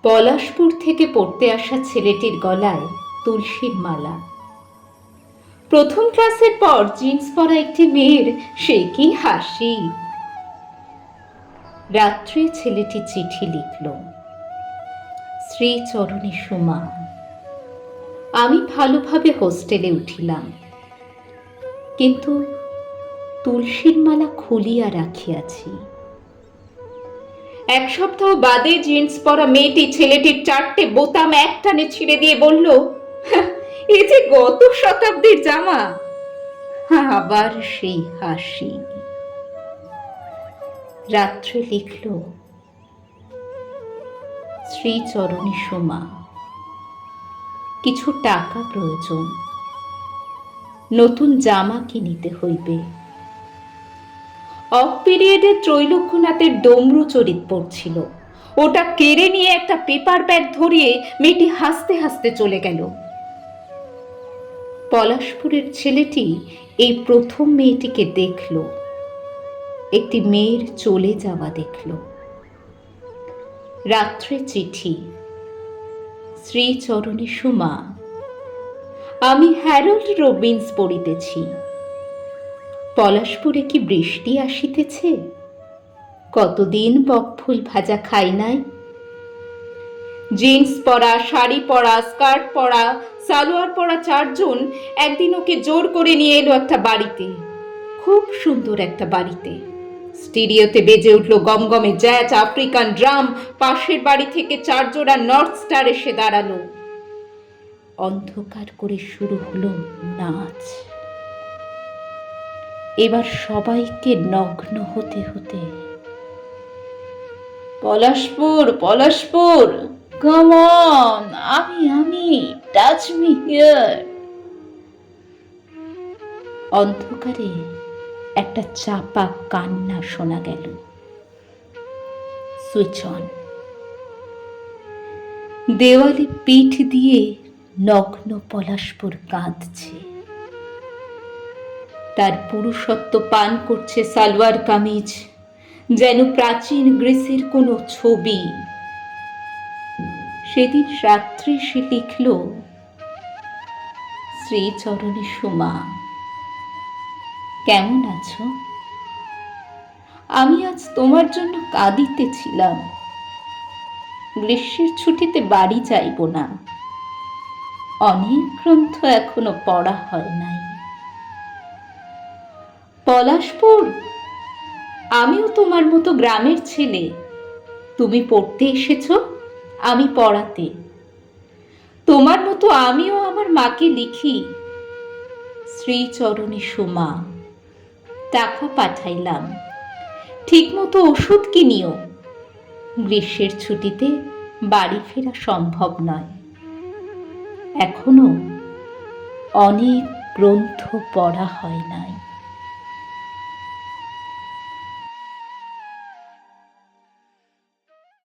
পলাশপুর থেকে পড়তে আসা ছেলেটির গলায় তুলসীর মালা। প্রথম ক্লাসের পর জিন্স পরা একটি মেয়ের সে কি হাসি। রাত্রে ছেলেটি চিঠি লিখল, শ্রীচরণী সুমা, আমি ভালোভাবে হোস্টেলে উঠিলাম, কিন্তু তুলসীর মালা খুলিয়া রাখিয়াছি। এক সপ্তাহ বাদে জিন্স পরা মেয়েটি ছেলেটির 4টে বোতাম একটানে ছিঁড়ে দিয়ে বলল, এ যে গত শতাব্দীর জামা। আবার সেই হাসি। রাত্রে লিখল, শ্রীচরণী সুমা, কিছু টাকা প্রয়োজন, নতুন জামা কিনিতে হইবে। অফ পিরিয়ডে ত্রৈলোক্যনাথের ডমরু চরিত পড়ছিল, ওটা কেড়ে নিয়ে একটা পেপার ব্যাগ ধরিয়ে মেয়েটি হাসতে হাসতে চলে গেল। পলাশপুরের ছেলেটি এই প্রথম মেয়েটিকে দেখল, একটি মেয়ের চলে যাওয়া দেখল। রাত্রে চিঠি, শ্রীচরণী সুমা, আমি হ্যারল্ড রবিন্স পড়িতেছি। পলাশপুরে কি বৃষ্টি আসিতেছে? কতদিন বকফুল ভাজা খাই নাই। জিন্স পরা, শাড়ি পরা, স্কার্ট পরা, সালোয়ার পরা 4 জন একদিন ওকে জোর করে নিয়ে এলো একটা বাড়িতে, খুব সুন্দর একটা বাড়িতে। স্টিরিওতে বেজে উঠল গমগমে জ্যাজ আফ্রিকান ড্রাম। পাশের বাড়ি থেকে 4 জোড়া নর্থ স্টার এসে দাঁড়ালো। অন্ধকার করে শুরু হলো নাচ। এবার সবাইকে নগ্ন হতে হতে, পলাশপুর, পলাশপুর, কাম অন, আমি টাচ মি হিয়ার। অন্ধকারে একটা চাপা কান্না শোনা গেল। Switch on. দেওয়ালে পিঠ দিয়ে নগ্ন পলাশপুর কাঁদছে। তার পুরুষত্ব পান করছে সালোয়ার কামিজ, যেন প্রাচীন গ্রিসের কোনো ছবি। সেদিন রাত্রে সে লিখল, শ্রীচরণী সুমা, কেমন আছো? আমি আজ তোমার জন্য কাঁদিতেছিলাম। গ্রীষ্মের ছুটিতে বাড়ি যাইব না। অনেক গ্রন্থ এখনো পড়া হয় নাই। পলাশপুর, আমিও তোমার মতো গ্রামের ছেলে। তুমি পড়তে এসেছ, আমি পড়াতে। তোমার মতো আমিও আমার মাকে লিখি, শ্রীচরণী সুমা, টাকা পাঠাইলাম, ঠিক মতো ওষুধ কিনিও। গ্রীষ্মের ছুটিতে বাড়ি ফেরা সম্ভব নয়। এখনো অনেক গ্রন্থ পড়া হয় নাই।